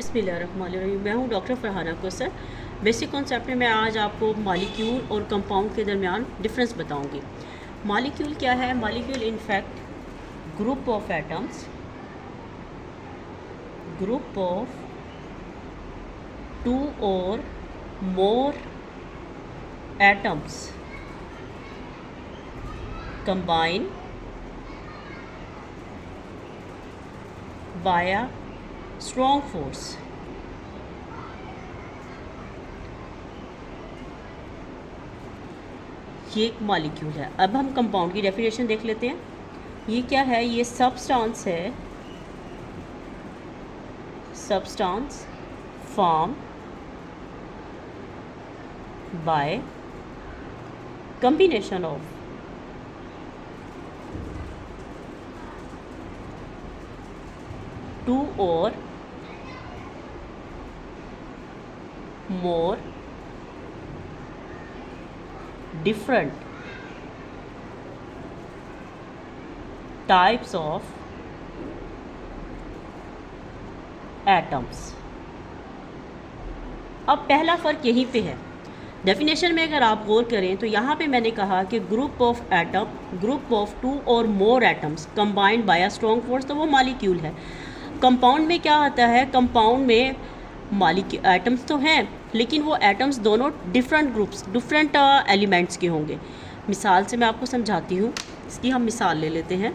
बिस्मिल्लाहिर्रहमानिर्रहीम। मैं हूँ doctor Farhana Kausar. Basic concept में मैं आज आपको मॉलिक्यूल और कंपाउंड के दरमियान डिफरेंस बताऊंगी। मॉलिक्यूल क्या है? Molecule in fact group of atoms, group of two और more atoms combine via strong force। ये एक मॉलिक्यूल है। अब हम कंपाउंड की डेफिनेशन देख लेते हैं। ये क्या है? ये सब्सटेंस है, substance form by combination of two और more different types of atoms। अब पहला फ़र्क यहीं पे है। डेफिनेशन में अगर आप गौर करें तो यहाँ पे मैंने कहा कि group of atom, group of two और more atoms combined by a strong force, तो वो मॉलिक्यूल है। कंपाउंड में क्या आता है? कंपाउंड में एटम्स तो हैं, लेकिन वो एटम्स दोनों डिफरेंट ग्रुप्स, डिफरेंट एलिमेंट्स के होंगे। मिसाल से मैं आपको समझाती हूँ। इसकी हम मिसाल ले लेते हैं।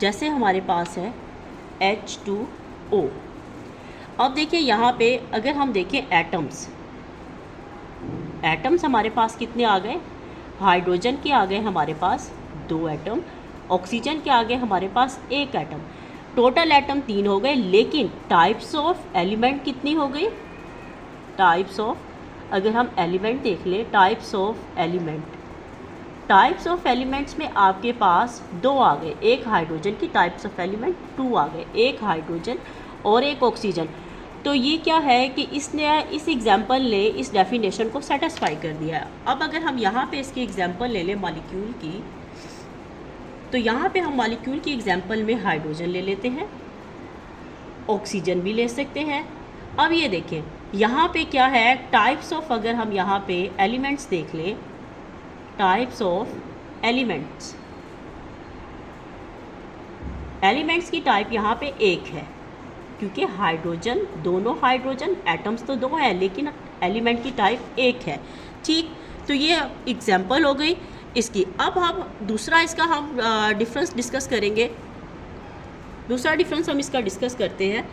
जैसे हमारे पास है H2O। अब देखिए यहाँ पे अगर हम देखें एटम्स, एटम्स हमारे पास कितने आ गए? हाइड्रोजन के आ गए हमारे पास 2 एटम, ऑक्सीजन के आ गए हमारे पास 1 एटम। टोटल एटम 3 हो गए, लेकिन टाइप्स ऑफ एलिमेंट कितनी हो गई? टाइप्स ऑफ, अगर हम एलिमेंट देख लें, types of element, types of elements में आपके पास 2 आ गए। एक हाइड्रोजन की टाइप्स ऑफ एलिमेंट 2 आ गए, एक हाइड्रोजन और एक ऑक्सीजन। तो ये क्या है कि इसने, इस एग्जाम्पल ने इस डेफिनेशन को सेटिस्फाई कर दिया है। अब अगर हम यहाँ पे इसकी एग्जाम्पल ले लें मॉलिक्यूल की, तो यहाँ पे हम मॉलिक्यूल की एग्जाम्पल में हाइड्रोजन ले लेते हैं, ऑक्सीजन भी ले सकते हैं। अब ये देखें यहाँ पे क्या है? टाइप्स ऑफ, अगर हम यहाँ पे एलिमेंट्स देख लें, टाइप्स ऑफ एलिमेंट्स, एलिमेंट्स की टाइप यहाँ पे 1 है, क्योंकि हाइड्रोजन, दोनों हाइड्रोजन, एटम्स तो 2 हैं, लेकिन एलिमेंट की टाइप 1 है। ठीक, तो ये एग्जाम्पल हो गई इसकी। अब हम दूसरा इसका हम डिफरेंस डिस्कस करेंगे। दूसरा डिफरेंस हम इसका डिस्कस करते हैं।